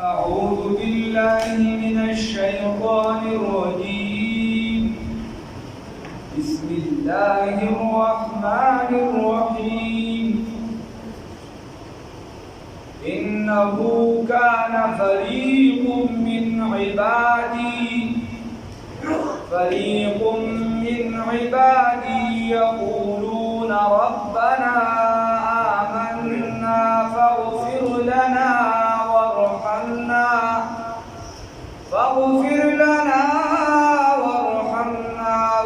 أعوذ بالله من الشيطان الرجيم بسم الله الرحمن الرحيم إنه كان فريق من عبادي يقولون ربنا آمنا فاغفر لنا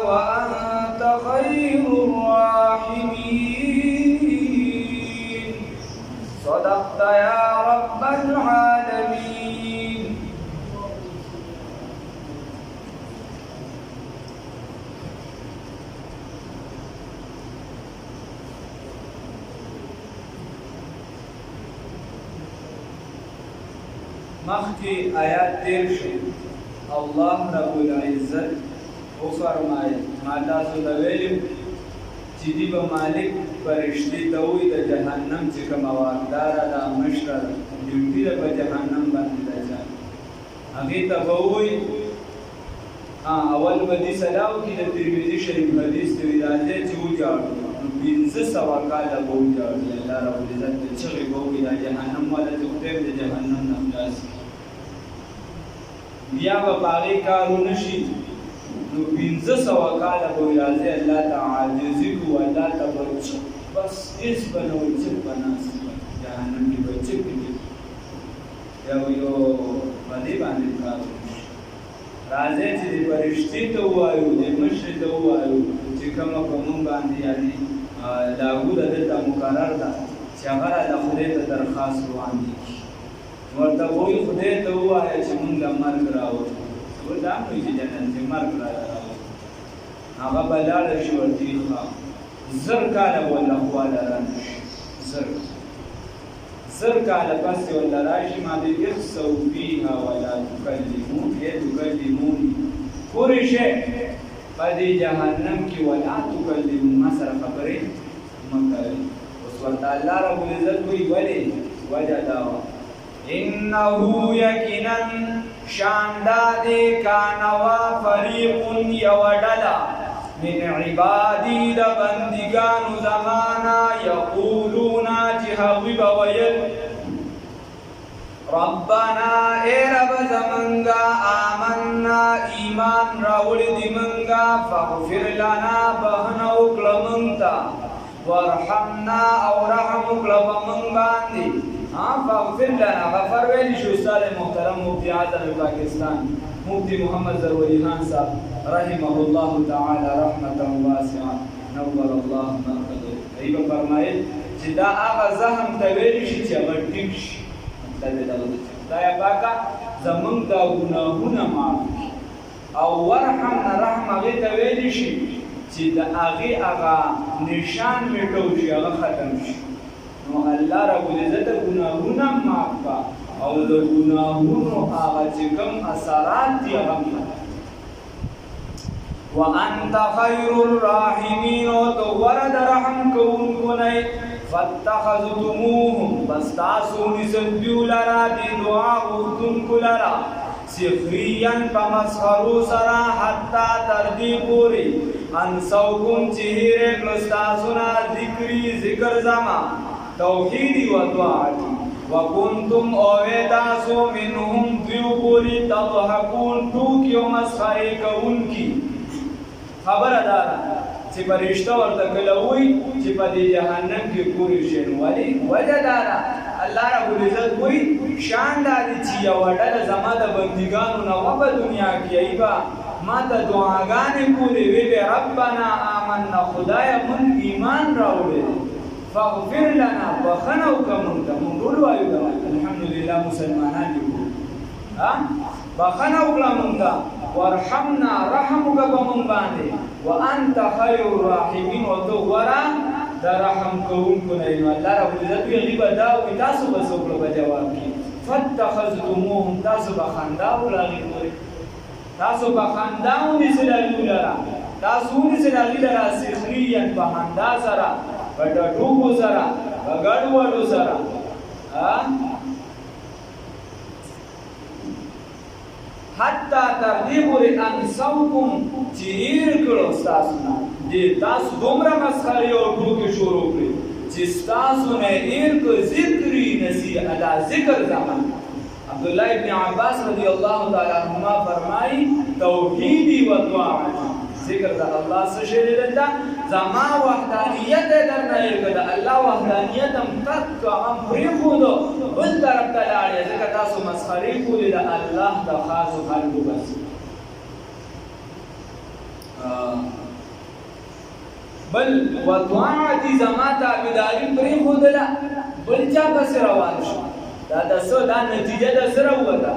وأنت خير الراحمين صدقت يا رب العالمين. مخکې آیات تیر شو. الله رب العزت وفرمایل ما تاسو ته ویلي چې دی به مالک فرشتې ته وایي د جهنم چې کومه واکداره ده مشره ده ډیوټي ده په جهنم باندې ده چا هغې ته به وایي اول به دې سلا وکړي د ترمذي شریف حدیث ته وي راځئ چې وجاړو نو 500 کاله به وجاړي الله رب العزت ته چغې به وکړي دا جهنم والا چې خدای د جهنم نه خلاص بیا به په هغې کار ونشي نو 500 کاله به وي راځئ الله ته عاجزي کوو الله ته به بس هېڅ به نه وي چپ به ناست جهنم کې به چپ کړي یو په دې باندې کار ونشي راځئ چې د فرشتې ته ووایو د مشرې ته ووایو چې کومه په موږ باندې یعنې لاګو ده دلته مقرر ده چې هغه راله خدای ته درخواست وړاندې کړي ورته وایي خدای ته ووایه چې موږ له مرګ راوړو دا هم وایي چې جنت چې مرګ راله راوړو هغه به لاړه شي ورته یې ښه 1000 کاله به ورله خواله رانه شي 1000 کاله پس یې ورله راشي ما دې اخسوا فیها ولا تکلموني پورې شی په دې جهنم کې ولا تکلمون ما سره خبرې مه کوئ اوس ورته الله رب العزت وایي ولې وجه دا وه إنه يقينا شانداد كانوا فريق يودلا من عبادي لبندگان زمانا يقولون جهوب ويل ربنا اے رب زمنگا آمنا ایمان راوڑ دی منگا فاغفر لنا بہنو کلمنتا ورحمنا او رحم کلم منگاندی فاغفر لنا غفر ویلی شو استاد محترم مفتی اعظم پاکستان مفتی محمد ضروری خان صاحب رحمه الله تعالی رحمتا واسعه نور الله مرقده ایبه فرمایل چې دا هغه زخم ته ویلی شي چې هغه ټیک شي مطلب دا دی خدایه پاکه زمونږ دا ګناهونه معاف کړي او ورحمنا رحم هغې ته ویلی شي چې د هغې هغه نشان میټو شي هغه ختم شي نو الله رب العزت ګناهونه معاف کړه او د ګناهونو هغه چې کوم اثرات دي هغه وانت خیر الراحمین او تو ورد رحم کوونکو نه فاتخذتموهم بس تاسو نیسدیو لرا دی دعا غوښتونکو لرا سخریا په مسخرو سره حتی تر دې پورې انسوکم چې هېرې کړو ستاسو نه ذکر زما توحیدی و دعاتی وکنتم اویداسو منهم دیو پوری تضحکون ټوکی و مسخرې کوونکي خبره دا ده چې فرشته ورته کله وایي چې په دې جهنم کې پورې شي نو ولې وجه دا ده الله رب العزت وایي شان دا دی چې یوه ډله زما د بندګانو نه وه په دنیا کې ایبه ما ته دعاګانې کولې ویې وې ربنا آمنا خدایه مونږ ایمان راوړی فاغفر لنا بخنه وکړه مونږ ته مونږ ټول وایو الحمدلله مسلمانان یو بخنه وکړه مونږ ته ورحمنا رحم وکړه په مونږ باندې وانت خیر الراحمین او ته غوره د رحم کوونکو نه یې نو الله رب العزت وایي هغې به دا وایي تاسو به څه وکړه په جواب کې فاتخذتموهم تاسو به خندا وکړه هغې پورې تاسو به خندا ونیسئ هغوی لره تاسو ونیسئ هغوی لره سخریا په خندا سره په ټوکو سره په ګډوډو سره حتی تر دې پورې انسوکم چې هېر کړو ستاسو نه دې تاسو دومره مسخرې او ټوکې شروع کړې چې ستاسو نه هېر کړ ذکري نصیحت دا ذکر زمان عبدالله ابن عباس رضی الله تعالی عنهما فرمایي توحیدی و طاعت ذکر د الله څه شی دی دلته زما وحدانیت یې درنه هېر کړه د الله وحدانیت هم ترک کړه هم پرېښودو بل طرف ته لاړې ځکه تاسو مسخرې کولې د الله د خاصو خلکو بس بل وطاعتي زما تابعداري پرېښودله بل چا پسې روان شو دا د څه دا نتیجه د څه راووته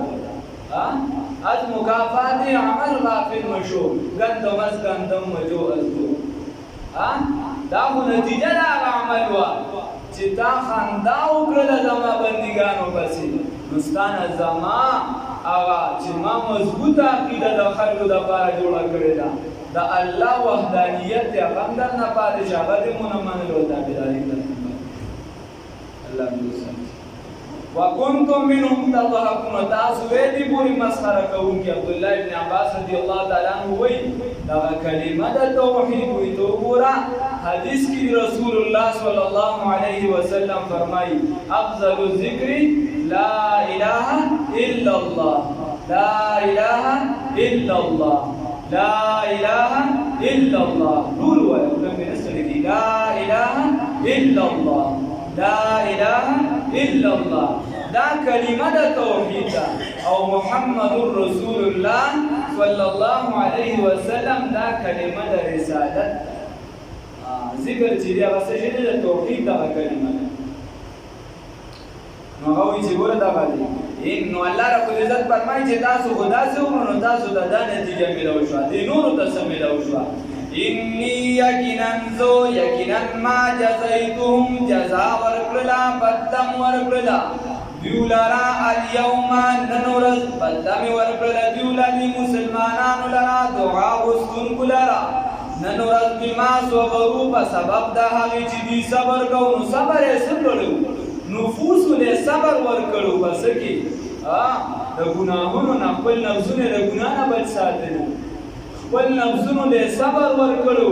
از مکافات عمل غافل مشو گندم از گندم مجو از دو دا خو نتیجه د هغه عمل وه چې تا خندا وکړله زما بندګانو پسې نو ستا نه زما هغه چې ما مضبوطه عقیده د خلکو دپاره جوړه کړې ده د الله وحدانیت دی هغه هم درنه پاتې شي هغه دې مو نه منلو تابعداري درنه الله دوستان وکنتم منهم تضحكون تاسو دې پوری مسخره کوونکي عبدالله ابن عباس رضی الله تعالی عنہ وایي دا کلمه د توحید وي تو ګوره حدیث کې رسول الله صلی الله علیه وسلم فرمایي افضل الذکر لا اله الا الله لا اله الا الله لا اله الا الله ټول وایو کوم نسل لا اله الا الله لا اله الا الله دا کلمه د توحید او محمد رسول الله صلی الله علیه وسلم دا کلمه د رسالت ذکر چې دی هغه څه شی دی د توحید دغه کلمه ده نو هغه وایي چې ګوره دغه دی نو الله رب العزت فرمایي چې تاسو خو داسې وکړو نو تاسو ته دا نتیجه میلاو شوه دې نورو ته څه میلاو شوه انی یقینا ما جزیتهم جزا ورکړله بدله مو ورکړله دیو لرا الیوم نن ورځ بدله مې ورکړله دیو لري مسلمانانو لرا دعا غوښتونکو لرا نن ورځ بما صبرو په سبب د هغې چې دوی صبر کوو نو صبر یې څه کړو نفوسو له صبر ورکړو په څه کې د ګناهونو نه خپل نفسونه د ګناه نه بچ ساتلو خپل نفسونو له صبر ورکړو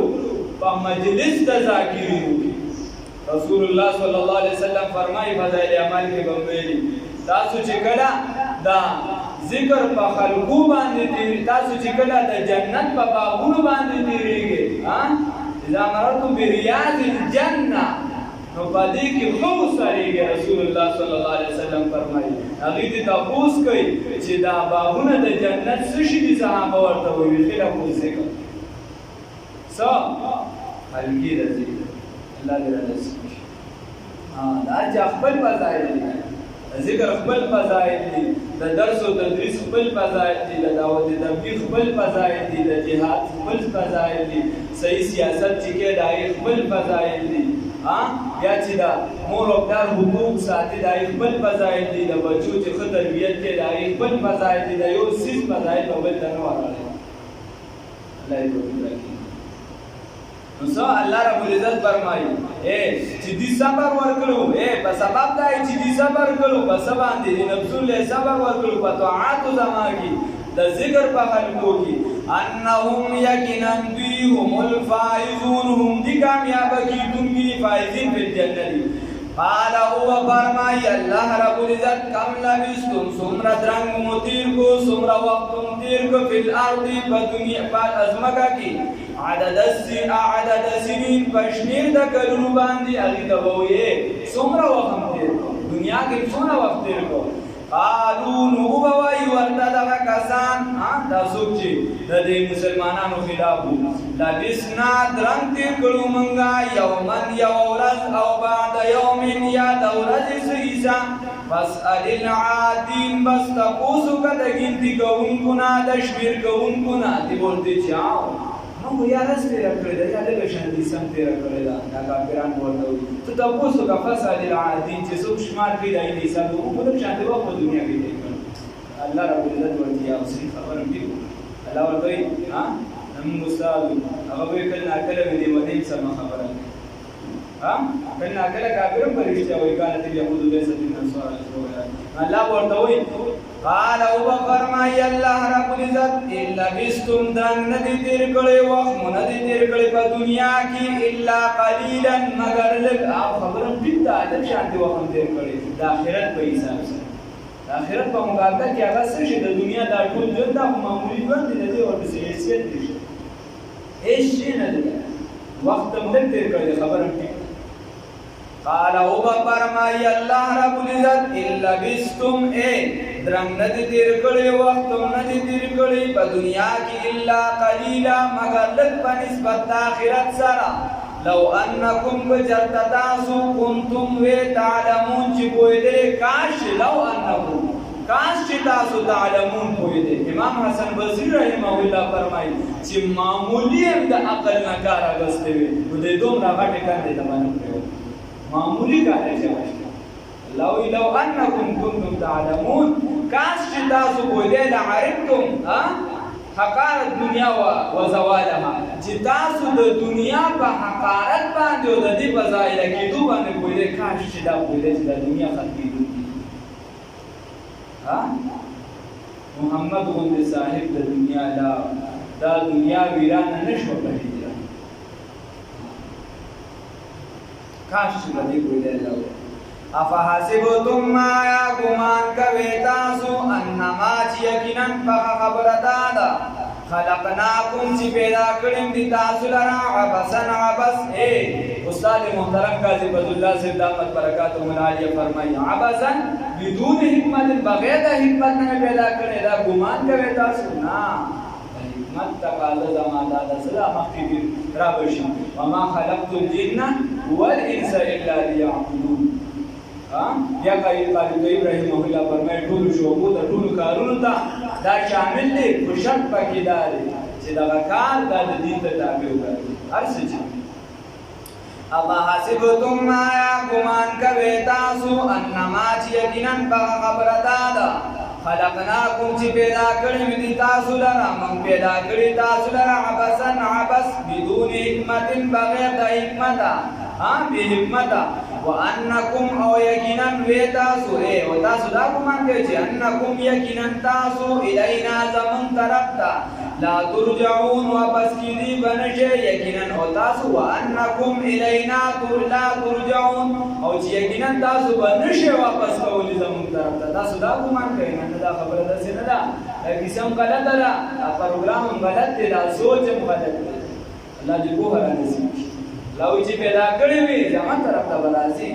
په مجلس د ذاکرینو کې رسول الله صلی الله علیه وسلم فرمایي فضایل اعمال کې به ویلي تاسو چې کله دا ذکر په خلقو باندې تیری تاسو چې کله د جنت په باغونو باندې تیریږئ اذا مررتم بریاض الجنه نو په دې کې خو سریږي رسول الله صلی الله علیه وسلم فرمایي هغې ته تپوس کوي چې دا باغونه د جنت څه شي دي صحابه ورته وایي خلاف ذکر څه حلقې د ذکر الله دې رانصیب کړي دا چې خپل فضایل دي ذکر خپل فضایل دي د درس او تدریس خپل فضایل دي د دعوت تبلیغ خپل فضایل دي د جهاد خپل فضایل دي صحیح سیاست چې کې دا خپل فضایل دي بیا چې دا مور او پلار حقوق ساتي دا خپل فضایل دي د بچو چې ښه تربیت کې دا خپل فضایل دي د یو سیس فضایل په بل ته نه ورغلی الله دې توفیق راکړي نو څه الله رب العزت فرمایي چې دې صبر ورکړو په سبب دا چې دې صبر کړو په څه باندې د نفسونو له صبر ورکړو په طاعاتو زما کې د ذکر په خلقو کې انهم یقینا دوی هم الفائزون هم دي کامیاب کیدونکي فائزین فی الجنه قال هو فرمای الله رب العزت کم لبستم څومره درنګ مو تیر کو څومره وخت مو تیر کو فی الارض په دنیا په ازمکه کې عدد سنین پشمیر د کلونو باندې هغې ته به وایې څومره وخت مو تیر کو دنیا کې څومره وخت تیر کو قالو نو به وایي ورته دغه کسان دا څوک چې د دې مسلمانانو خلاف وو لبسنا درنګ تېر کړو مونږه یومن یو ورځ او بعد یوم یا د ورځې څه حصه فاسأل العادین بس تپوس وکړه د ګنتي کوونکو نه د شمېر کوونکو نه دې ورته چې موږ یا ورځ تېره کړې ده یا لږه شانتي سم تېره کړې ده دا کافران ورته وایي ته تپوس وکړه فاسأل العادین چې څوک شمار کړي د هغې د حساب موږ په دغه شانتې وخت په دنیا کې دی کړو الله رب العزت ورته یا صحیح خبره هم دي الله ورته وایي زموږ استاد هغه به یې کله ناکله مې دې ودې سمه خبره کله کله کافرون پرشتیا وایي کانت الیهود لیست النصارى الله ورته وایي قال او فرمای الله رب العزت الا بستم درنګ ندی تیر کړي وخت ندی تیر کړي په دنیا کې الا قليلا مگر لږ خبرم پیدا د شانتي وخت تیر کړي د آخرت په حساب سره د آخرت په مقابله کې هغه څه چې د دنیا د ټول ژوند د معمولی ژوند دی او د حیثیت دي هیڅ شي نه دی وخت هم نه تیر کړي خبرم پیدا قال او فرمای الله رب العزت الا بستم درنګ ندی تیر کړي وخت ندی تیر کړي په دنیا کې الا قليلا مگر لږ په نسبت د آخرت سره لو انکم بجرتاسو کنتم و تعلمون چې پوهیدل کاش لو انکم کاش چې تاسو تعلمون پوهیدل امام حسن بصری رحمه الله فرمایي چې معمولی د عقل نه کار اغسته وي نو د دومره غټه کار دی باندې معمولی کار دی لو انکم کنتم تعلمون کاش چې تاسو پوهیدل عرفتم حقارت دنیا و زوالها چې تاسو د دنیا په حقارت باندې او د دې په ځای کېدو باندې پوهیدل کاش چې دا پوهیدل چې د دنیا ختمېدو محمد غوندې صاحب د دنیا دا دنیا ویرانه نشوه پرېږدي کاش چې د دې پوهیدل افحسبتم ما یا گمان کوي تاسو انما چې یقینا په خبره ده خلقناکم چې پیدا کړم دي تاسو لرا عبسا عبس استاد محترم قاضی بدر الله صاحب دامت برکاتهم العالیه فرمایي عبسا بدون حکمت بغیر د حکمت نه پیدا کړی دا ګمان کوي تاسو نه حکمت تقاضا زمانه د سلام مخکې را بشي وما خلقت الجن والانس الا ليعبدون یا قائل ابراهیم الله فرمایي ټول شعبو د ټول کارونو ته دا شامل دي خو شرط پکې دا دی چې دا کار د دین ته تابع وګرځي هر څه چې اما حسبتم ما یا ګمان کوي تاسو انما چې یقینا په خبره ده خلقناکم چې پیدا کړی مې دي تاسو لرا موږ پیدا کړی تاسو لرا عبسا عبس بدون حکمت بغیر د حکمت به حکمت وانکم او یقینا تاسو او تاسو دا ګمان کوي چې انکم یقینا تاسو الینا زمون طرف ته لا ترجعون واپس کیدی بنشه یقینا او تاسو وانکم الینا لا ترجعون او چې یقینا تاسو بنشه واپس کولی زمون طرف ته تاسو دا ګمان کوي نه دا خبره ده څه نه ده دا کیسه غلطه ده پروګرام غلط دی دا سوچ غلط دی الله دې په هر نصیب لو چې پیدا کړی وي زمون طرف ته برازي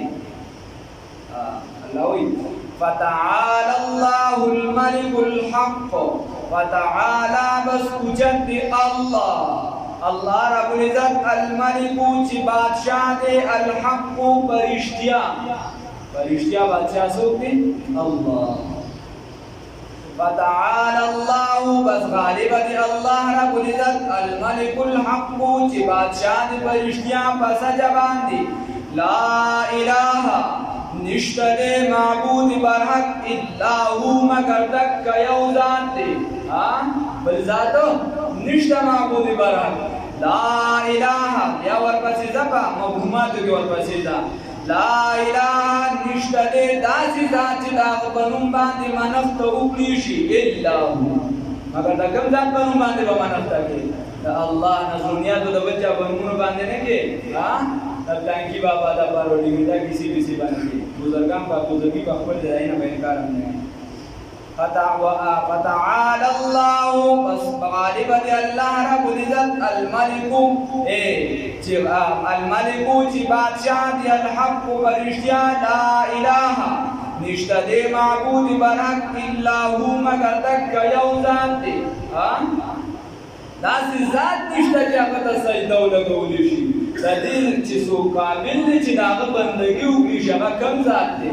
الله وي فتعالى الله الملك الحق فتعالى بس وجد الله الله رب العزت الملك چې بادشاہ دی الحق فرشتیا بادشاہ څوک دی الله فتعالى الله بس غالب دی الله رب العزت الملك الحق چې بادشاہ دی فرشتیا پس جوان دی لا اله نشته معبود برحق الا هو مگر دک یو ذات دی بل ذاتو نشته معبود برحق لا اله یا ورپسې ځپه مفهوماتو کې ورپسې ده لا اله نشته داسې ذات چې د هغه په نوم باندې منښت وکړي شي الا هو مگر د کوم ذات په نوم باندې به منښت کوي د الله نظریاتو د بل چا په نومونو باندې نه کوي تانکی بابا دا پاروڑی دا کسی کسی بانکی بزرگان پا بزرگی پا خبر دائیں نا بینکارم نہیں فتعالى الله بس بغالبت اللہ رب العزت الملک چی بادشاہ دی الحق فرشتیا لا الہ نشتہ دے معبود برحق الا ہو مگر تک یو ذات دی داسې ذات نشته چې هغه ته سجده ولګولی شي د دې چې څوک کامل دی چې د هغه بندګي وکړي چې هغه کوم ذات دی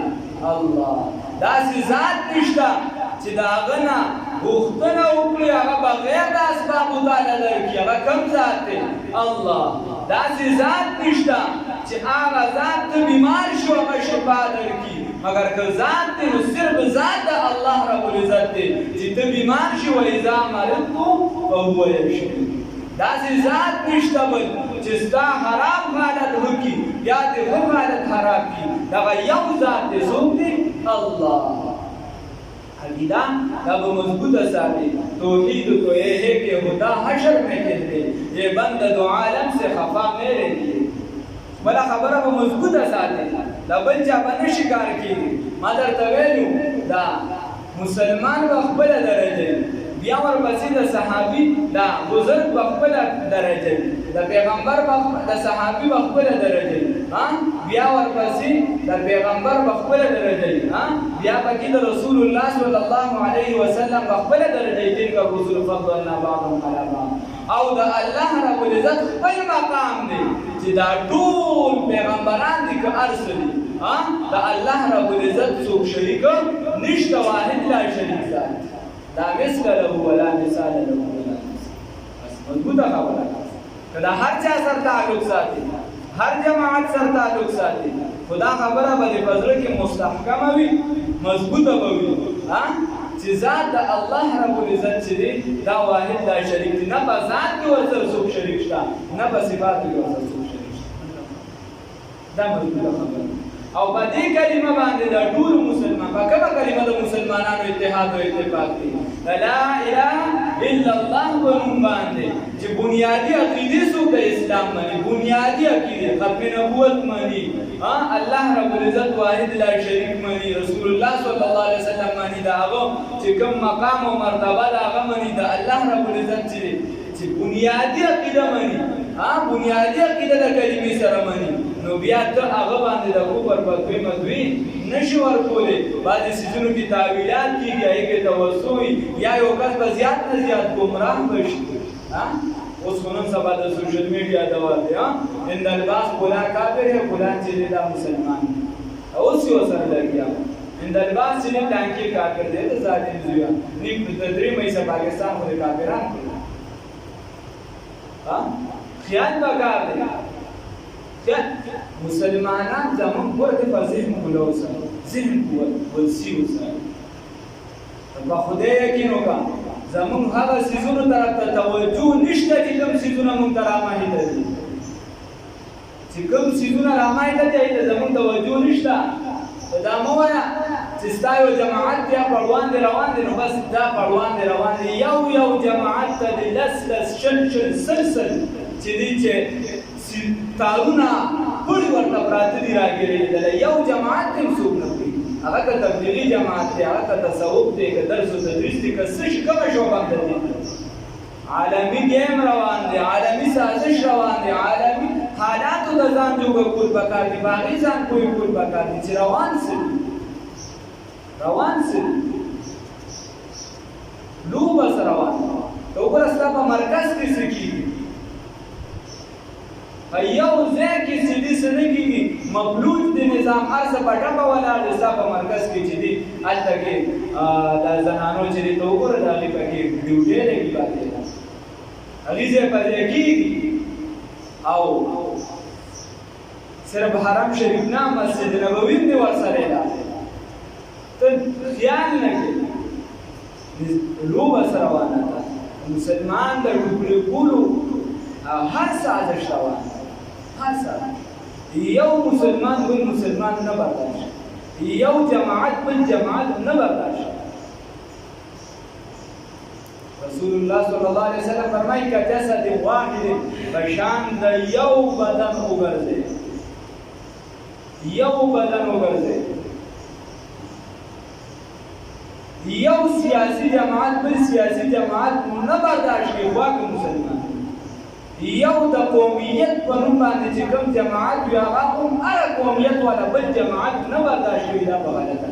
الله داسې ذات نشته چې د هغه نه غوښتنه وکړي هغه بغیر د اسبابو تعالی درکړي هغه کوم ذات دی الله داسې ذات نشته چې هغه ذات ته بیمار شو هغه شفا درکړي مگر که ذات دی نو صرف ذات الله رب العزت دی چې ته بیمار شي و اذا مرضت فهو یشفین داسې ذات نشته بل چې ستا حرام حالت وکړي یا د ښه حالت خراب کړي دغه یو ذات دی څوک دی الله عقیدہ دا مضبوطہ ساتھی توحید تو یہ ہے کہ خدا حشر میں کہتے یہ بند دو عالم سے خفا میرے لیے بلا خبر اب مضبوطہ ساتھی دا بلچا بنا شکار کی مادر تویلو دا مسلمان بخبل درجه بیا ورپسې د صحابي دا بزرگ بخبل درجه د پیغمبر د صحابي بخبل درجه بیا ورپسې د پیغمبر بخبل درجه بیا پکې د رسول الله صلی الله علیه وسلم بخبل درجه تلک رسول فضلنا بعضهم على بعض او د الله رب العزت خپل مقام دی چې دا ټول پیغمبران دي که ارسل دا الله رب العزت څوک شریک نشته واحد لا شریک ذات دا مثل له ولا مثال له ولا بس مضبوطه خبره کدا هر چا سره تعلق ساتي هر جماعت سره تعلق ساتي خدا خبره به فضل کې مستحکمه وي مضبوطه وي چې ذات د الله رب العزت چې دی دا واحد لا شریک دی نه په ذات کې ورسره څوک شریک شته نه په صفات کې ورسره څوک شریک شته دا مضبوطه خبره او په دې کلمه باندې دا ټول مسلمان په کومه کلمه د مسلمانانو اتحاد او اتفاق دی لا اله الا الله ونوم باندې چې بنیادی عقیده سو د اسلام باندې بنیادی عقیده ختم نبوت باندې الله رب العزت واحد لا شریک باندې رسول الله صلی الله علیه وسلم باندې دا هغه چې کوم مقام او مرتبه دا هغه باندې دا الله رب العزت چې بنیادی عقیده باندې بنیادی عقیده د کلمې سره باندې نو بیا ته هغه باندې د کوپر بدوی مدوی نشي ورکولې بعضې سیزونو کې تعویلات کېږي هغې کې توسع یا یو کس به زیات نه زیات ګمراه به شي اوس خو نن سبا د سوشل میډیا دور دی هند الباس فلان کافر ہے فلان چې دی دا مسلمان اوس یې ورسره لګیا هند الباس چې دی ټانکې کافر دی د ظالم زویان نیم د درې مېسه پاکستان خو د کافران خیال پکار دی مسلمانان زمون قوت په ذهن کولو سره ذهن قوت ولسی وسره په خدای یقین وکړه زمون هغه سيزونو طرف ته توجه نشته چې کوم سيزونه مونږ ته رامایته دي چې کوم سيزونه رامایته دي ته زمون توجه نشته دا مو وایا چې ستایو جماعت بیا پړوان دي روان دي نو بس دا پړوان دي روان دي یو جماعت ته لس شل سلسل چې دي چې تارونه پوری ورته پراته دي راګرېدل یو جماعت هم څوک نه کوي هغه که تبلیغي جماعت دی هغه که تصوف دی که درس و تدریس دی که څه شي کومه شعبه هم دی عالمي ګیم روان دی عالمي سازش روان دی عالمي حالاتو د ځان جوړ کول پکار دي په هغې ځان پوه کول پکار دي چې روان سي لوبه سره روان ته وګوره ستا په مرکز کې څه کېږي یو ځای کې چې دې څه نه کېږي مفلوج د نظام هر څه په ټپه ولاړ دی ستا په مرکز کې چې دي هلته کې د زنانو چې دي ته وګوره د هغې پکې ډیوټۍ لګي پاتې ده هغې ځای په ځای کېږي او صرف حرم شریف نه مسجد نبوي هم دې ورسره ده ته خیال نه کوې لوبه سره روانه ده مسلمان د ډوبلې کولو هر سازش روان هر سازش یو مسلمان بل مسلمان نه برداشت یو جماعت بل جماعت نه برداشت رسول الله صلی الله علیه وسلم فرمایي که جسد واحد بشان د یو بدن وګرځي یو سیاسی جماعت بل سیاسی جماعت نه برداشت کوي واقع مسلمان یو د قومیت په نوم باندې چې کوم جماعت وي هغه هم هره قومیت والا بل جماعت نه برداشت کوي دا په غلطه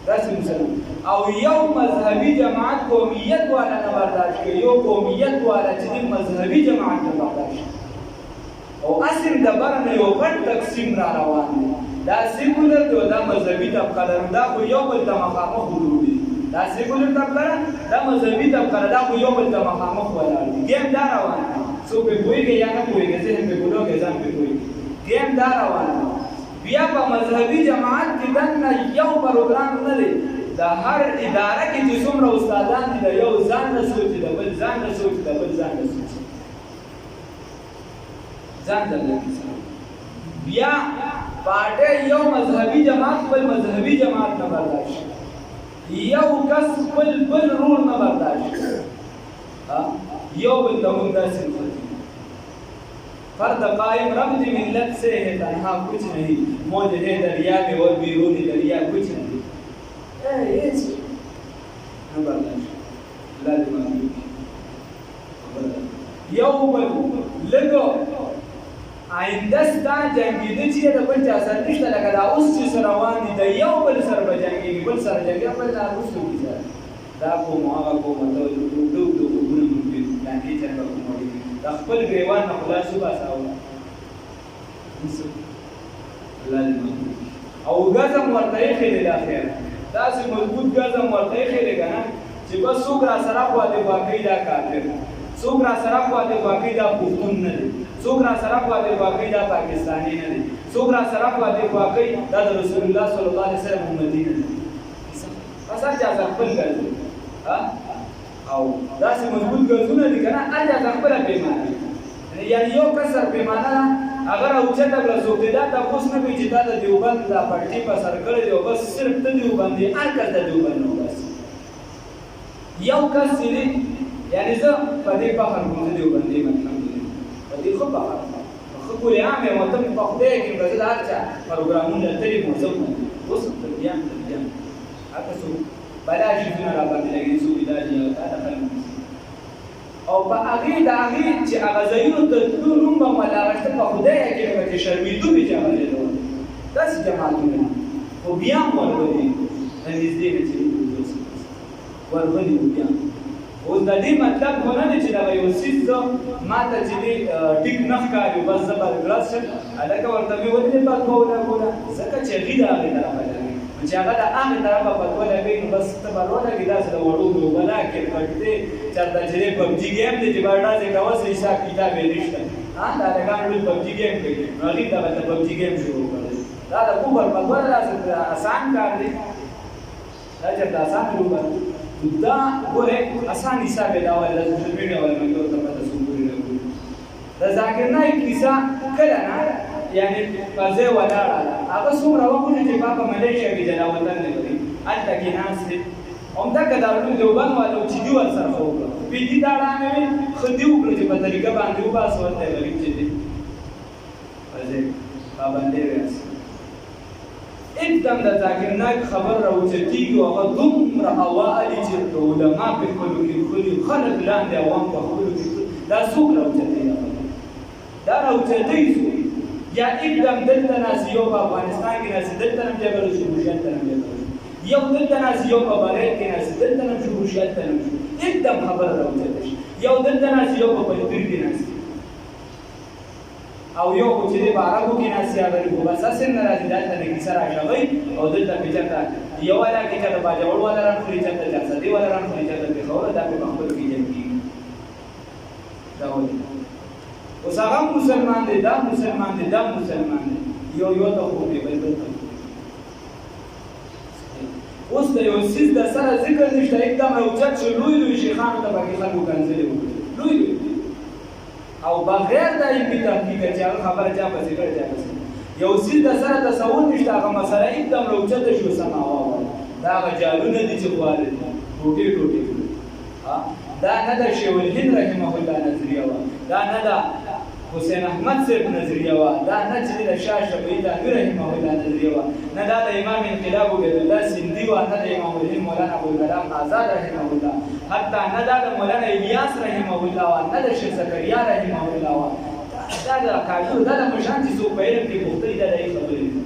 داسې مسلمان او یو مذهبي جماعت قومیت والا نه برداشت کوي یو قومیت والا چې مذهبي جماعت نه برداشت او اصل د بره نه یو غټ تقسیم را روان دی دا سیکولر دی او دا مذهبي طبقه ده دا خو یو بل ته مخامخ حضور دي دا سیکولر طبقه دا مذهبي طبقه ده دا خو یو بل ته مخامخ ولاړ دي ګیم دا روان دی څوک پرې پوهېږي یا نه پوهېږي ذهن پرې پوهېږي ځان پرې پوهېږي ګیم دا روان دی بیا په مذهبي جماعت کې دننه یو پروګرام نه دی د هر اداره کې چې څومره استادان دي د یو ځان نه سوچي د بل ځان نه سوچي د بل ځان نه سوچي ځان ته بیا پارټي یو مذهبي جماعت بل مذهبي جماعت نه برداشت یو کس بل رول نه برداشت یو بل ته موږ داسې فرد قائم رب دی ملت سے ہے تنہا کچھ نہیں موج ہے دریا میں اور بیرون دریا کچھ نہیں یو بل لګو آینده ستا جنګېده چې د بل چا سره نشته لکه دا اوس چې سره روان دي د یو بل سره به جنګېږي بل سره جنګېږي بل دا وروسته کیږي دا قوم هغه قوم ته ډوب قومونه مونږ دي لاندې څنګه قوم دي د خپل ګریوان نه خلاص وباسه او غزم ورته یې خېلې د اخر داسې مضبوط غزم ورته یې خېلې که نه چې بس څوک را سره خوا دی واقعي دا کافر څوک را سره خوا دی واقعي دا پښتون نه دی څوک را سره خوا دی واقعي دا پاکستاني نه دی څوک را سره خوا دی واقعي دا د رسول الله صلی الله علیه وسلم امتی نه دی بس هر چا سره خپل ګرځي او داسې مضبوط ګرځونه دي که نه هر چا سره خپله پیمانه یعنی یو کس سره پیمانه ده اگر اوچته کړه څوک دی دا تپوس نه کوي چې دا د دیوبند دا پټي په سر کړی دی او بس صرف ته دیوبند دی هر کس د دیوبند نه وباسي یو کس چې دی یعنی زه په دې فخر کوم زه دیوبندي مطلب دی په دې ښه فخر ښه کولې عام یم او ته مې په خدای کې زه د هر چا پروګرامونه تللي موزم اوس تربیان هلته څوک بلا شیزونه را باندې لګېدي څوک دا چې دا د خلکو او په هغې د هغې چې هغه ځایونو ته تلو نوم به مو هغه شته په خدایه کې به چې شرمېدو وي چې هغه ځای ته ورغلي داسې جماعتونه دي خو بیا هم ورغلي د نږدې نه چې ورغلي وو بیا اوس د دې مطلب خو نه دی چې دغه یو څیز زه ما ته چې دی ټیک نه ښکاري بس زه به ګلاس شم هلکه ورته مې ولې بد کوله ځکه چې هغې د هغې طرفه لګوي چې هغه د هغې طرفه فتوا لګوي نو بس ته به ولګي داسې د وړو لوبلا کرکټ دی چېرته چې دی پبجي ګیم دی چې به ډازې کوه څه حساب کتاب یې نشته دا هلکان ټول پبجي ګیم کوي نو هغې ته به د پبجي ګیم شروع کړی دا د کوبر فتوا داسې اسان کار دی دا چېرته اسان لوبه دا ګوره اسان حساب یې دا وایي د سوشل میډیا والا مې ورته پته څوک پورې نه ګوري د ذاکر نایک کیسه کله نه یعنې په ځای ولاړه ده هغه څومره وخت وشو چې په ملیشیا کې جلاوطن نه کړي هلته کې ناست دی همدغه دارالعلوم دیوبند والو چې دي ورسره ښه وکړه پنځه داړانې وې ښه دي وکړه چې په طریقه باندې وباسه ورته غریب چې دی په ځای پابندۍ راسي एकदम د ذاکر نایک خبر راوچتېږي او هغه دومره هوا الي چې علما په خپلو کې ښکلي خلک لاندې عوام په خپلو کې دا څوک راوچتوي دا راوچتوي څوک یا एकदम دلته ناست یو په افغانستان کې ناست دلته هم جګړه شو روسیې ته هم جګړه یو دلته ناست یو په بهرین کې ناست دلته هم شو روسیې ته هم شو एकदम خبره راوچته شي یو دلته ناست یو په پنځپیر کې ناست او یو خو چې دی په عربو کې ناست یا غریب خو بس هسې نه راځي دلته نه کیسه راژغوي او دلته پې چېرته یو والا کې چېرته باجوړ والا رانخوري چېرته چارسدي والا رانخوري چېرته پېښوره دا پې په خپلو کې جنګ کېږي دا ولې اوس هغه مسلمان دی دا مسلمان دی دا مسلمان دی یو ته خو دی بل ته اوس د یو څیز د سره ذکر نشته एकदम راوچت شو لوی شیخانو ته پکې خلکو کنځلې وکړي لوی او بغیر د علمي تحقیق چې هغه خبره چا پسې کړې چا پسې یو څیز د سره تصور نشته هغه مسله एकदम راوچته شو سمه واوره دا هغه جالونه دي چې خوارې دي ټوټې دا نه د شیخ الهند رحمه الله نظریه وه دا نه د حسین احمد صاحب نظریه وه دا نه چې د شاه شفیعي تحوي رحمه الله نظریه وه نه دا د امام انقلاب عبید الله سندي وه نه د امام الهند مولانا ابوالکلام آزاد رحمه الله حتی نه دا د مولانا الیاس رحمه الله وه نه د شیخ زکریا رحمه الله وه دا د کاجور دا د مشان چې څوک په علم کې پوښتنې دا د هغې خبرې دي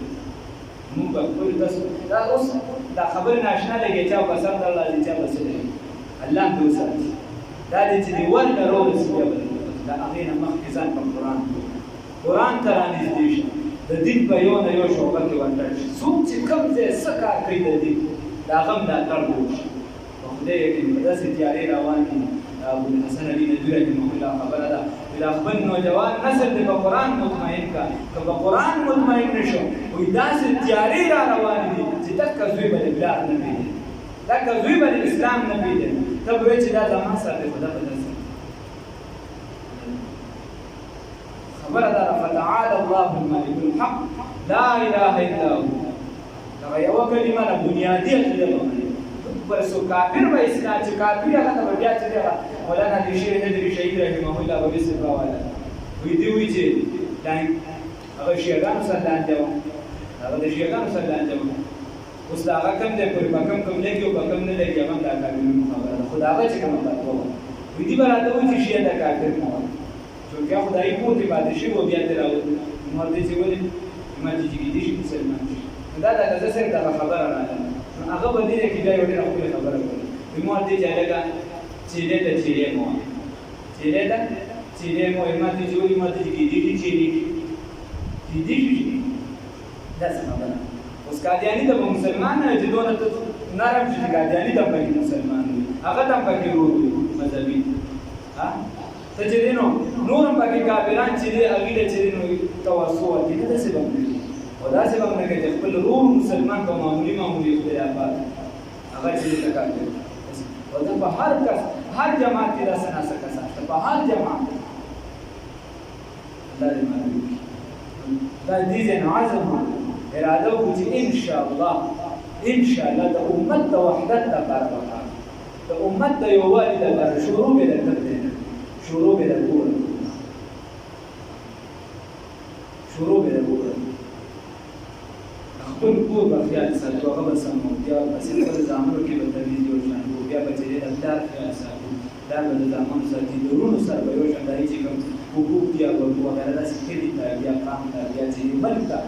مونږ به خپل دا اوس دا خبرې ناشنا لګي چا په سر در راځي چا پسې لګي الله دې وساتي دا دې چې دې ورته راورسي بیا به دا هغې نه مخکې ځان په قرآن ته رانږدې شي د دین په یو نه یو شعبه کې ورتړ شي څوک چې کوم ځای څه کار کوي د دین د هغه ملاتړ وشي په خدای یقین په داسې تیارې روان دي ابوالحسن علي ندوي رحمه الله خبره ده چې دا خپل نوجوان نسل دې په قرآن مطمئن کا که په قرآن مطمئن نه شو وایي داسې تیارې را روانې دي چې دکه زوی به د پلار نه پېژني دکه زوی به د اسلام نه پېژني ته به وایې چې دا زما سره دی خو دا به در سره خبره دا فتعالى الله الملك الحق لا اله الا هو دا یو کلمه نه بنیادی عقیده پر سو کافر و اسلام چې کافر هغه ته بیا چې دا مولانا دې شیخ دې شهید رحمه الله به بس پرواله وی دی وی چې هغه شیعاګانو سره لاندې و هغه د شیعاګانو سره لاندې و اوس دا هغه کم دې پر کم لګي او کم نه لګي هغه دا کارونه خبره خدا هغه چې کوم تاسو وی دی براته و چې شیعه دا کافر نه چې بیا خدای کو دې باندې شی و بیا دې راو نو دې چې ولې ما چې دې شي مسلمان دا د سره دا خبره راځي هغه باندې کې دا یو ډېر خپل خبره کوي مو دې چې لګا چې دې ته چې مو ما دې جوړي ما دې کې دې دا څه خبره اوس قادیانی د مسلمان نه چې دونه نرم چې قادیانی د مسلمان هغه د پکې وروي مذهبي ها ته چې دینو نورم پکې کافران چې دې اغیله چې دینو توسو دې د څه باندې او دا څه باندې چې خپل روح مسلمان په معمولی اختلافات هغه چې تکاته او دا په هر جماعت کې دا سنا سکه په هر جماعت الله دې مالک دا دې نه عزم اراده وکړي ان شاء الله د امت د وحدت لپاره د امت د یووالي لپاره شروع به خپل کور په خیال ساتو هغه به سمو بیا په خپل ځامنو کې به تمیز جوړ شي بیا به چې د پلار خیال ساتو دا به د ځامنو ساتي د ورونو سره به یو شان دی چې کوم حقوق دي او وغیره داسې کړي ته بیا قام ته بیا چې ملک ته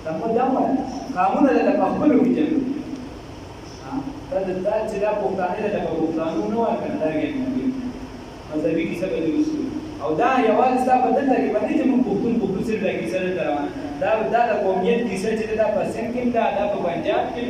تمه دا وایي قانون له خپلو کې جوړ دا چې دا پښتانه له پښتانو نو کنه دا کې مذهبي کیسه به وسو او دا یوازې ستا په دلته کې باندې چې موږ پښتون سره د کیسه روان دا د قومیت کیسه چې دا په سند کې دا په پنجاب کې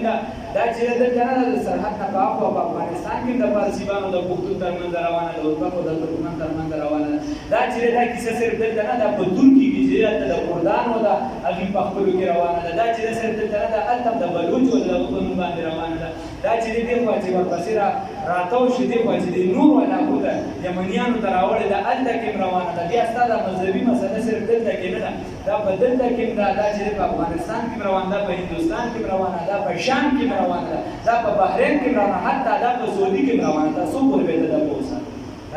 دا چې د جنرال د سرحد نه په افغانستان کې د فارسیانو د پښتون ترمنځ روانه ده او په د ترکمن ترمنځ روانه ده دا چې دا کیسه صرف دلته نه ده په ترکی کې چې د کردان او د هغه په خپلو کې روانه ده دا چې صرف دلته نه ده الته د بلوچ او د قوم باندې روانه ده دا چې دې په چې ورپسې راتاو شي دې په چې نور ولا کوته یمنیانو ته راوړل ده الته کې روانه ده بیا ستاسو مذهبي مسله صرف دلته کې نه ده دا په دلته کې دا چې په افغانستان کې روانه ده په هندستان کې روانه ده په شام کې روانه ده دا په بحرین کې روانه حتی دا په سعودي کې روانه ده څو پر به ده بوسه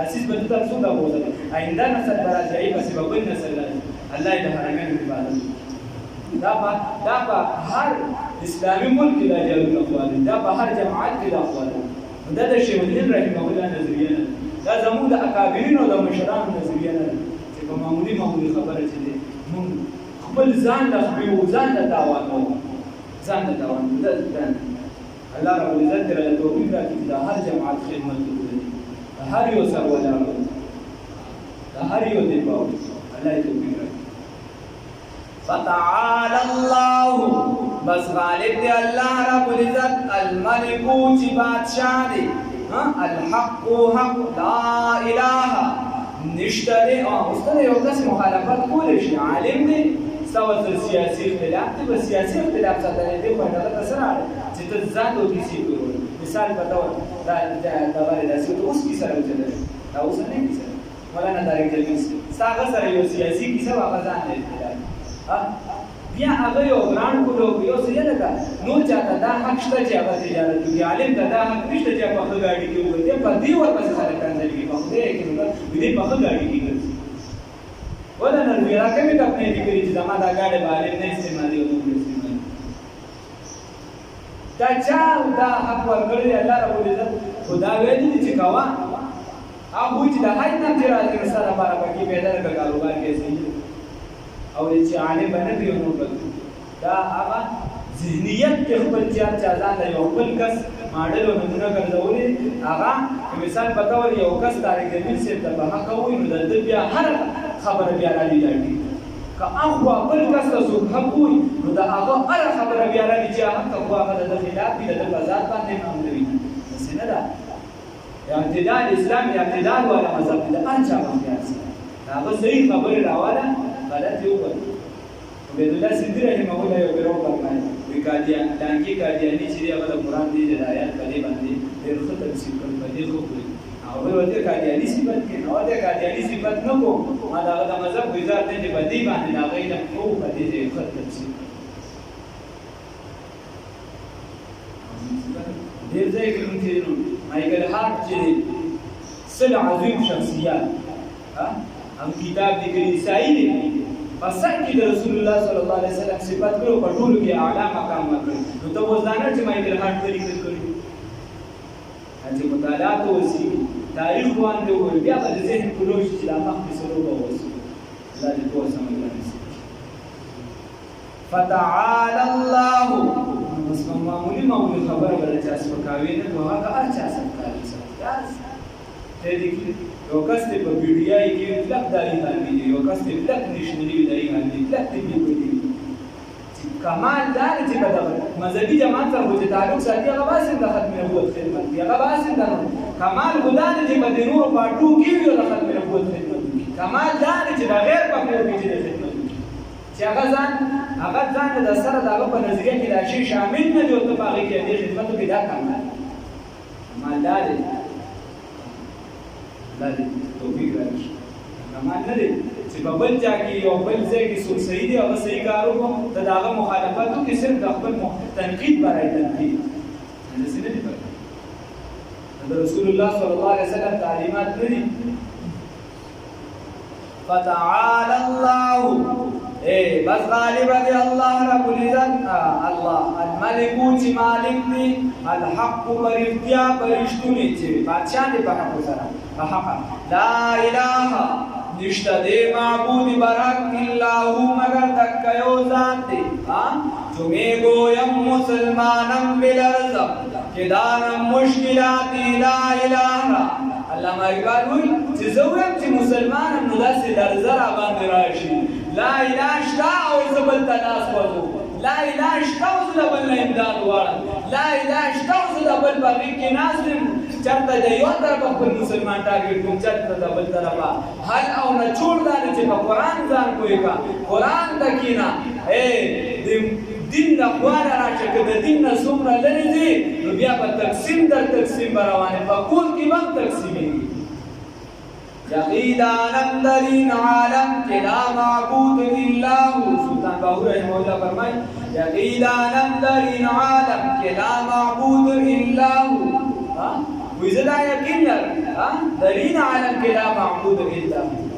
اساس به تاسو دا بوسه آینده نسل راځي په سبب نسل الله دې هرګان عبادت دا په هر اسلامي ملک کې دا جوړ اخوان دا په هر جماعت کې دا اخوان دا د شیخ الدین رحمه الله نظریه نه دا زموږ د اکابرینو د مشرانو نظریه نه چې په معمولی خبره چې دي مونږ خپل ځان له خپل ځان له تاوان ده الله رب العزت له توفیق راکړي دا هر جماعت خدمت وکړي هر یو سره ولاړ دا هر یو دی په الله توفیق راکړي فتعالى الله بس غالب دی الله رب العزت الملك چې بادشاہ دی الحق حق لا اله نشته دی او مستند یو کس مخالفت کولی شي عالم دی سوال سیاسي اختلاف دی بس سیاسي اختلاف ساتل دی خو نه ده سره چې ته ځان او کیسې کوي مثال پتاو دا باندې داسې اوس کیسه راځي دا اوس نه کیسه مولانا طارق جمیل څنګه سره یو سیاسي کیسه واغ ځان دی بیا هغه یو ګران کولو یو څه نه ده نو چاته دا حق شته چې هغه تجارت کوي عالم ته دا حق نشته چې په غاډي کې وګوري په دې ورپسې سره کنځل کې په دې کې نو دې په غاډي کې ګرځي ولا نه ویرا کوي ته په دې کې چې زما دا ګاډي باندې نه استعمالي او نه استعمالي دا چا دا حق ورګړي الله رب العزت خدا ویلي چې کوا هغه چې د هاي نه تیر راځي سره لپاره پکې پیدا کړ کاروبار کې سي او چې عالم باندې یو نو دا هغه ذهنیت کې خپل ځان ځان یو خپل کس ماډل او نمونه ګرځولې هغه مثال پتاول یو کس طارق جمیل سے ته په حق وي نو د بیا هر خبره بیا را لېږي که هغه خپل کس ته حق وي نو دا هغه هر خبره بیا را لېږي حق هغه د خلاف دی د بازار باندې معاملوي څنګه دا اعتدال اسلام اعتدال ولا مذهب دا انچا باندې هغه صحیح خبره راواله غلط یو وایي عبد الله سیندی رحمه الله یو ګرو فرمایي وکادیا دانګي کادیانی چې هغه د قران دی د آیات په دې باندې ډېر ښه تفسیر کړی په دې خو او بل ورته قادیانی صفت کې نو د قادیانی صفت نه کو ما دا د مذهب وزارت ته بدی باندې دا غیله خو بدی دې خط تفسیر ډیر ځای کې مونږ نو مایکل هارت چې سل عظیم شخصیات هم کتاب لیکلی عیسائی دی پس کې د رسول الله صلی الله علیه وسلم صفات کړو په ټولو کې اعلی مقام ورکړي نو ته وځانه چې مایکل هارت طریقې کړی چې مطالعات وسی تاریخ باندې وي بیا د ذهن کولوش چې د مخکې سره ووسی الله دې په سمه فتعالى الله بس معمولی خبره ولا چا سپکاوي نه نو هغه هر چا سپکاوي ته دې کې یو کس ته په ویډیو کې فلک دایي باندې یو کس ته فلک نشنلی دایي باندې فلک ته دی کمال دار چې په مذهبي جماعت سره وجه تعلق ساتي هغه واسه د ختم نبوت خدمت دی هغه واسه د کمال ګدان چې په نور پاټو کې وي د ختم نبوت خدمت دی کمال دار چې د غیر په خپل کې د خدمت چې هغه ځان د سره دغه په نظریه کې راشي شامل نه دی او ته هغه کې د خدمت کې دا کمال دار دی توفیق راشي کمال نه دی چې په بل ځای کې یو بل ځای کې څوک صحیح دی هغه صحیح کار وکړو د هغه مخالفتو کې صرف د خپل تنقید برای تنقید داسې نه دي د رسول الله صلی الله علیه وسلم تعلیمات نه دي فتعالى الله بس غالب دی الله رب العزت الله الملک چې مالک دی الحق پرختیا پرشتونی چې بادشاہ دی په حق سره په حق لا اله نشته دی معبود برحق الا هو مگر تک یو ذات دی جو می گویم مسلمانم بالارض که دارم مشکلاتی لا اله علامه اقبال وایي چې زه وایم چې مسلمانم نو داسې لرزه راباندې راشي لا اله شته او زه بل ته لاس وځو لا اله شته او زه د بل نه امداد غواړم لا اله شته او زه د بل په غېږ کې ناست یم چېرته د یو طرفه خپل مسلمان ټارګېټ کوم چېرته د بل طرفه حل او نچوړ دا دی چې په قرآن ځان پوه کړه قرآن ته کښېنه دین نه خواله راشه که د دین نه څومره لرې ځې نو بیا به تقسیم در تقسیم به روانې په کور کې به هم تقسیمېږي یقیدانم در این عالم که لا معبود الا هو سلطان باهو رحمه الله فرمای یقیدانم در این عالم که لا معبود الا هو وی زه دا یقین لرم در این عالم که لا معبود الا هو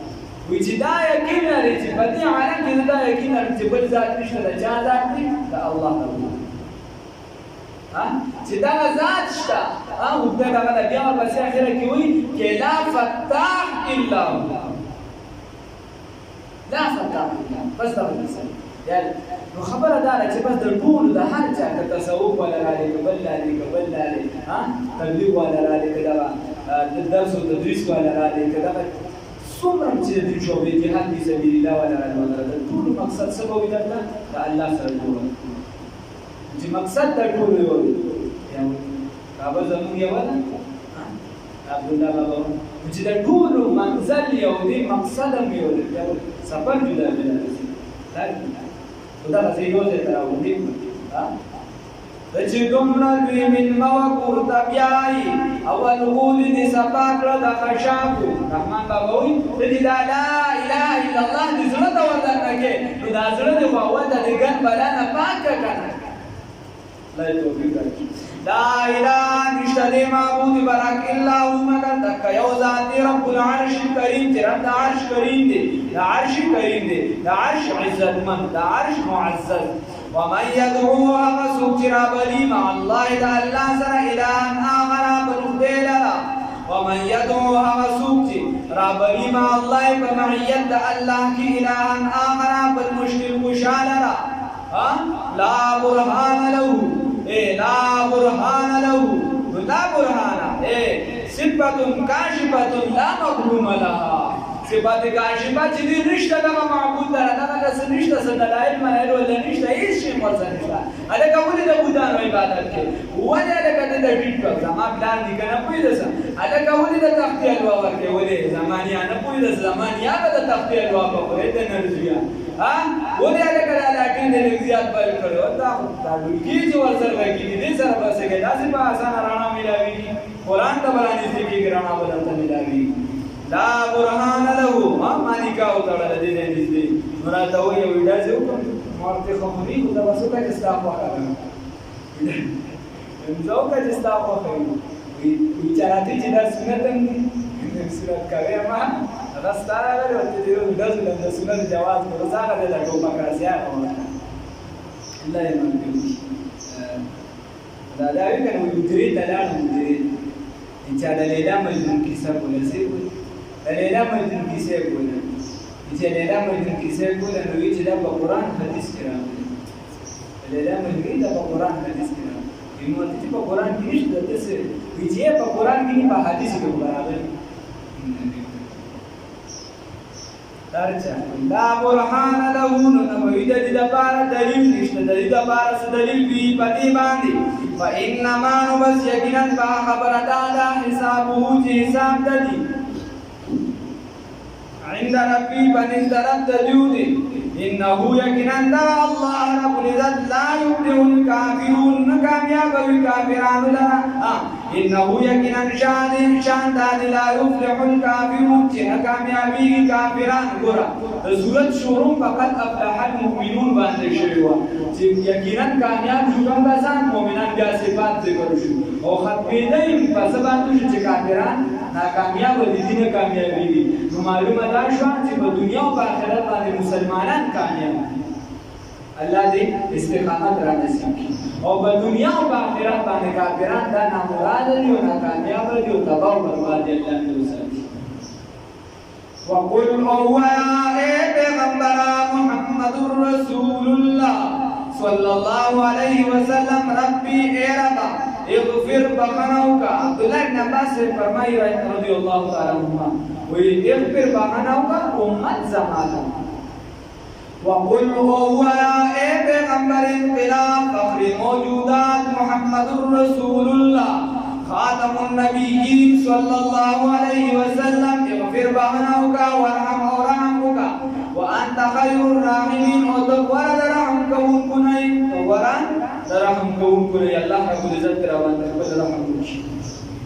وی چې دا یقین لري چې په دې عالم کې دا یقین لري چې بل ذات نشته د چا ذات دی د الله تعالی چې دا ذات شته او دا هغه بیا په اخره کې وایي چې لا فتاح الا هو لا فتاح بس دا یعنی نو خبره دا ده چې بس د ټول د هر چا که تصوف ولا رالی که بل لالی که بل لالی تبلیغ ولا رالی که دغه درس و تدریس ولا رالی که دغه څومره چې د شعبې جهاد فی سبیل الله ولا رالی ولا د ټول مقصد څه به وي درته د الله سره جوړ چې مقصد د ټول یو دی کعبه زموږ یوه ده عبدالله بابا چې د ټولو منزل یو دی مقصد هم یو دی سفر جدا جدا خدا غزه یو ځای ته راوړي د چې دومره لوی مېلمه وه کور ته بیایي اول غولي دې صفا کړه د خشاکو رحمان بابا وایي ته دې دا لا اله الا الله دې زړه ته ورننه کې نو دا زړه دې خو اول د دې ګن بلا نه پاک کړه الله دې توفیق راکړي لا اله نشته دی معبود برحق الا هو مگر تک یو ذات دی رب العرش کریم چې رب د عرش کریم دی د عرش کریم دی د عرش عزتمن د عرش معزز ومن يدعو هغه څوک چې رابلي مع الله د الله سره الها آخر بل خدای لره ومن يدعو هغه څوک چې رابلي مع الله په معیت د الله کې الها آخر بل مشکل کشا لره لا برهان له لا برهان له لا برهان صفة كاشفة لا مظلوم لها صفات کاشفه چې دې نشته دغه معبود لره دغه داسې نشته څه دلایل منایل ولا نشته هېڅ شی ورسره نشته هلکه ولې د بوتانو عبادت کوې ولې هلکه ته د ټیکټاک زما پلان دي که نه پوهېدسه هلکه ولې د تختې حلوا ورکوې ولې زمانیا نه پوهېدسه زمانیا به د تختې حلوا به خورې د نرزیا ولې هلکه د لاټین د نغزیات بل کړی دا ډولګي چې ورسره به کېږي دې سره به څه کوې داسې په اسانه رڼا میلاوېږي قرآن ته بلانی ذکی ګرانا بدلته ملاوي لا برهان له ما مانی کا او تړل دي دې مراد او یو ویډا جو مورته خمونی دا وسو کا اسلام وکړه زو کا اسلام وکړه وی چاراتي چې دا سنت هم سنت کوي ما دا ستاره ورته دې د سنت جواز پر ځای د ټوپا کاسیا الله یې منګي دا وی کنه مدیری تلاړ مدیری چې دا لیلا مجنون کیسه کوله سي لیلا مجنون کیسه کوله چې لیلا مجنون کیسه کوله نو چې دا په قرآن حدیث کې راغلي لیلا مجنون دا په قرآن حدیث کې راغلي نو چې په قرآن کې نشته د څه چې په قرآن کې په حدیث کې راغلي درچا لا برهان له نو وید د لپاره دلیل نشته د دې لپاره څه دلیل وی پدې باندې فانما نو بس یقینا با خبر تعالی حسابه چې حساب دلی عند ربي بني درب دجودي انه يقينا الله رب العزت لا يفلح الكافرون كامياب الكافرون لا انه يقينا شان لا يفلح الكافرون كاميابي كافرون ګورا سورۃ شروع فقط افلح المؤمنون باندې شوی و چې یقینا کامیاب شو کوم کسان مؤمنان بیا صفات ذکر شو او ختمې نه په سبب چې کافرون ناکامیاب دي نه کامیابی دي نو معلومه ده چې په دنیا او آخرت باندې مسلمانان کامیاب دي الله دې استقامت را نصیب کړي او په دنیا او آخرت باندې کافران دا نامراد دي او ناکامیاب دي او تباہ او برباد دي الله دې وساتي وقل هو يا پیغمبر محمد رسول الله صلى الله عليه وسلم ربي اے رب اغفر بخناوکا عبداللہ بن عباس فرمائی رضی اللہ تعالی عنہ وی اغفر بخناوکا امت زمانا وقل هو اے پیغمبر انقلاب فخر موجودات محمد رسول اللہ خاتم النبیین صلی اللہ علیہ وسلم اغفر بخناوکا ورحم ورحموکا وانت خیر الراحمین ورد رحم کون کنائی ورد رحم کون کنائی اللہ رب العزت روان خپل رحم وکړي